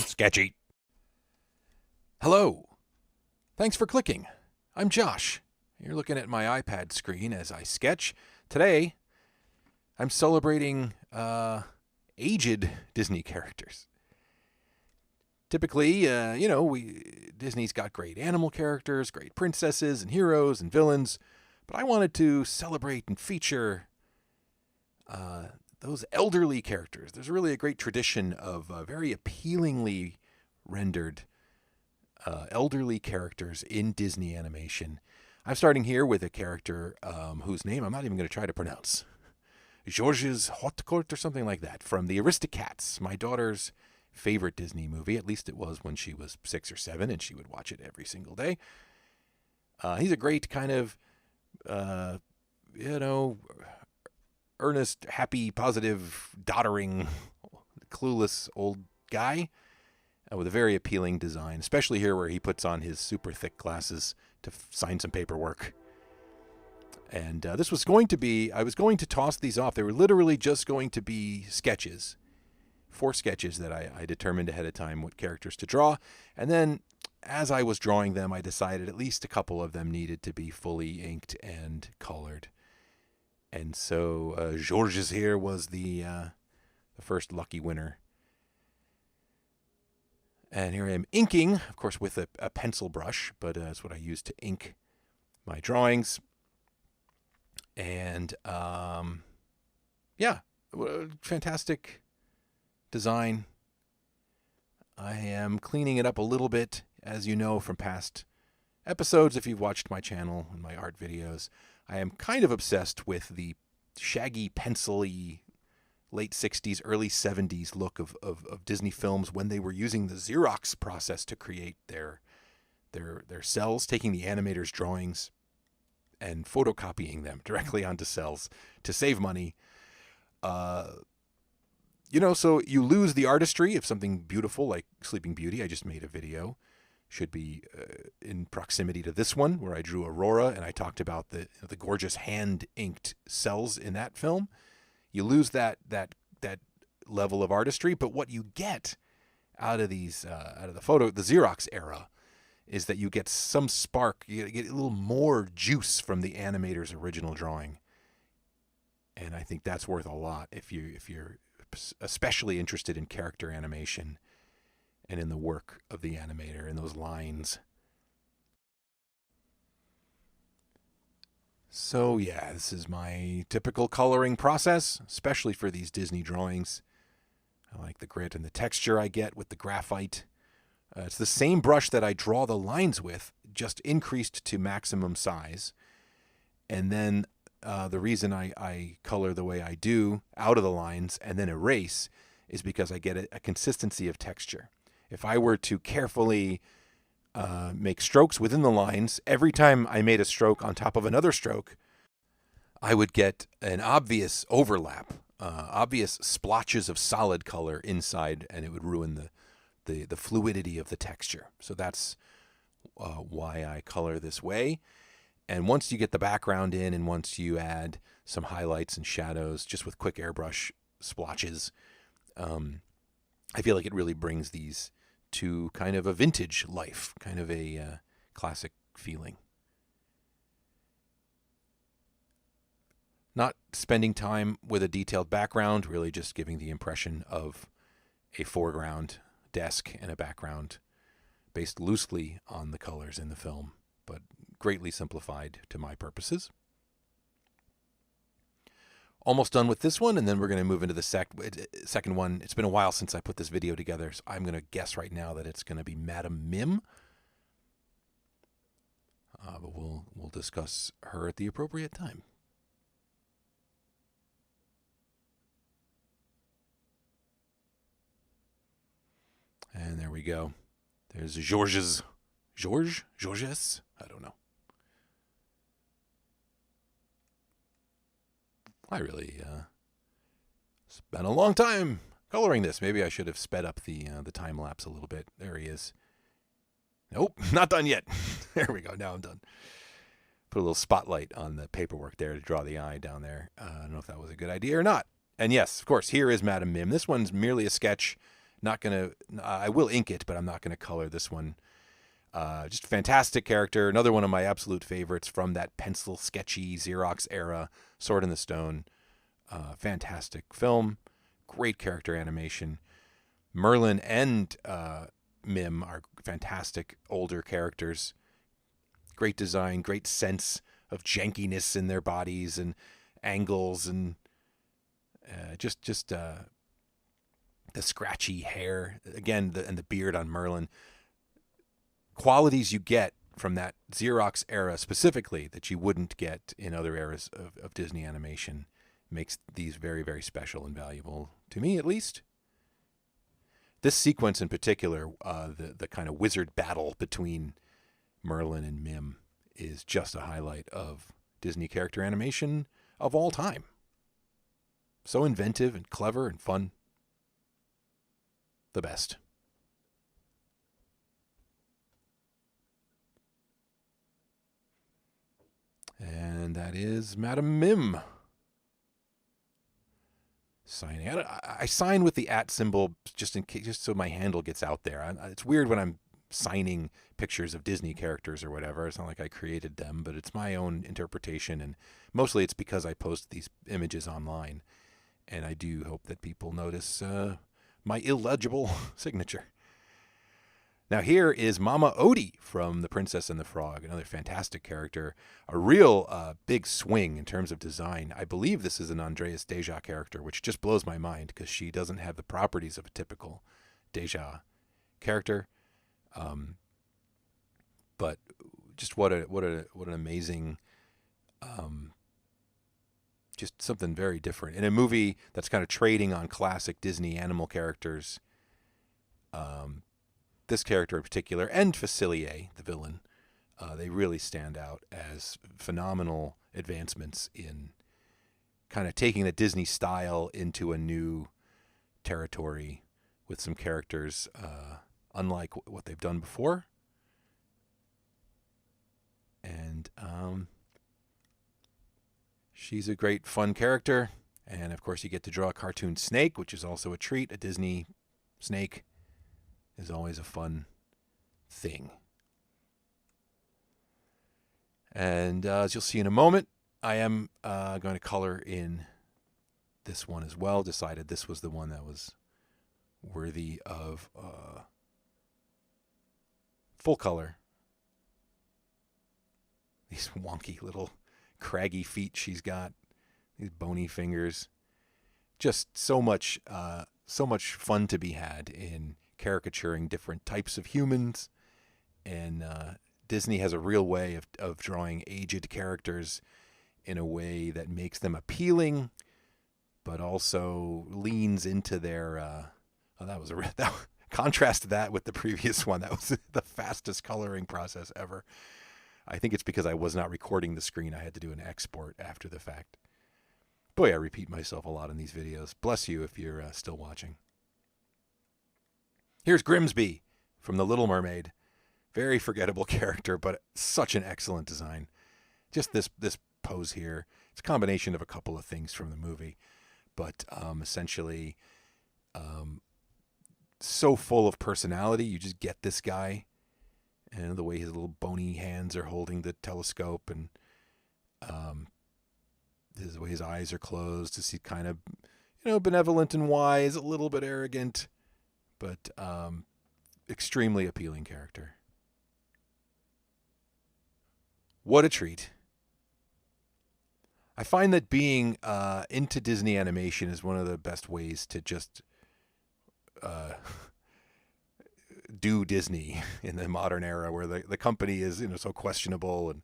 Sketchy. Hello. Thanks for clicking. I'm Josh. You're looking at my iPad screen as I sketch. Today, I'm celebrating aged Disney characters. Typically, Disney's got great animal characters, great princesses and heroes and villains, but I wanted to celebrate and feature those elderly characters. There's really a great tradition of very appealingly rendered elderly characters in Disney animation. I'm starting here with a character whose name I'm not even going to try to pronounce. Georges Hotcourt or something like that, from the Aristocats, my daughter's favorite Disney movie. At least it was when she was 6 or 7, and she would watch it every single day. He's a great kind of, earnest, happy, positive, doddering, clueless old guy with a very appealing design, especially here where he puts on his super thick glasses to sign some paperwork. And this was going to be, I was going to toss these off. They were literally just going to be sketches, 4 sketches that I determined ahead of time what characters to draw. And then as I was drawing them, I decided at least a couple of them needed to be fully inked and colored. And so Georges here was the first lucky winner. And here I am inking, of course, with a pencil brush, but that's what I use to ink my drawings. And, fantastic design. I am cleaning it up a little bit, as you know from past episodes, if you've watched my channel and my art videos. I am kind of obsessed with the shaggy, pencil-y, late 60s, early 70s look of Disney films when they were using the Xerox process to create their cells, taking the animators' drawings and photocopying them directly onto cells to save money. So you lose the artistry of something beautiful like Sleeping Beauty. I just made a video. Should be in proximity to this one where I drew Aurora and I talked about the gorgeous hand-inked cells in that film. You lose that level of artistry, but what you get out of these out of the Xerox era is that you get some spark. You get a little more juice from the animator's original drawing, and I think that's worth a lot if you're especially interested in character animation and in the work of the animator and those lines. So yeah, this is my typical coloring process, especially for these Disney drawings. I like the grit and the texture I get with the graphite. It's the same brush that I draw the lines with, just increased to maximum size. And then the reason I color the way I do out of the lines and then erase is because I get a consistency of texture. If I were to carefully make strokes within the lines, every time I made a stroke on top of another stroke, I would get an obvious overlap, obvious splotches of solid color inside, and it would ruin the fluidity of the texture. So that's why I color this way. And once you get the background in, and once you add some highlights and shadows just with quick airbrush splotches, I feel like it really brings these to kind of a vintage life, kind of a classic feeling. Not spending time with a detailed background, really just giving the impression of a foreground desk and a background based loosely on the colors in the film, but greatly simplified to my purposes. Almost done with this one, and then we're going to move into the second one. It's been a while since I put this video together, so I'm going to guess right now that it's going to be Madame Mim. But we'll discuss her at the appropriate time. And there we go. There's Georges. Georges? I don't know. I really spent a long time coloring this. Maybe I should have sped up the time lapse a little bit. There he is. Nope, not done yet. There we go. Now I'm done. Put a little spotlight on the paperwork there to draw the eye down there. I don't know if that was a good idea or not. And yes, of course, here is Madam Mim. This one's merely a sketch. Not gonna. I will ink it, but I'm not gonna color this one. Just a fantastic character. Another one of my absolute favorites from that pencil sketchy Xerox era. Sword in the Stone. Fantastic film. Great character animation. Merlin and Mim are fantastic older characters. Great design, great sense of jankiness in their bodies and angles, and just the scratchy hair again, and the beard on Merlin. Qualities you get from that Xerox era specifically that you wouldn't get in other eras of Disney animation makes these very, very special and valuable to me, at least. This sequence in particular, the kind of wizard battle between Merlin and Mim, is just a highlight of Disney character animation of all time. So inventive and clever and fun. The best. And that is Madam Mim. Signing. I sign with the @ symbol just in case, just so my handle gets out there. It's weird when I'm signing pictures of Disney characters or whatever. It's not like I created them, but it's my own interpretation, and mostly it's because I post these images online, and I do hope that people notice my illegible signature. Now here is Mama Odie from The Princess and the Frog, another fantastic character. A real big swing in terms of design. I believe this is an Andreas Deja character, which just blows my mind because she doesn't have the properties of a typical Deja character. But just what an amazing, just something very different in a movie that's kind of trading on classic Disney animal characters. This character in particular, and Facilier, the villain, they really stand out as phenomenal advancements in kind of taking the Disney style into a new territory with some characters unlike what they've done before. And she's a great, fun character. And, of course, you get to draw a cartoon snake, which is also a treat. A Disney snake is always a fun thing. And as you'll see in a moment, I am going to color in this one as well. Decided this was the one that was worthy of full color. These wonky little craggy feet she's got. These bony fingers. Just so much fun to be had in caricaturing different types of humans, and Disney has a real way of drawing aged characters in a way that makes them appealing, but also leans into their. Contrast that with the previous one. That was the fastest coloring process ever. I think it's because I was not recording the screen. I had to do an export after the fact. Boy, I repeat myself a lot in these videos. Bless you if you're still watching. Here's Grimsby from The Little Mermaid. Very forgettable character, but such an excellent design. Just this pose here. It's a combination of a couple of things from the movie, but essentially so full of personality. You just get this guy, and the way his little bony hands are holding the telescope, and the way his eyes are closed. Is he kind of, benevolent and wise, a little bit arrogant, but extremely appealing character. What a treat. I find that being into Disney animation is one of the best ways to just do Disney in the modern era, where the company is so questionable, and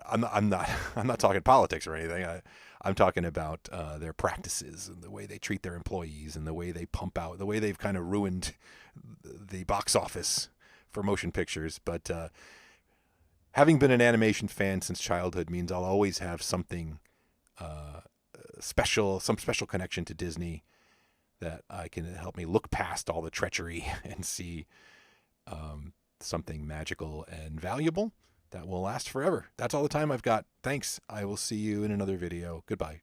I'm not talking politics or anything. I'm talking about their practices and the way they treat their employees and the way they pump out, the way they've kind of ruined the box office for motion pictures. But having been an animation fan since childhood means I'll always have something special, some special connection to Disney that I can help me look past all the treachery and see something magical and valuable that will last forever. That's all the time I've got. Thanks. I will see you in another video. Goodbye.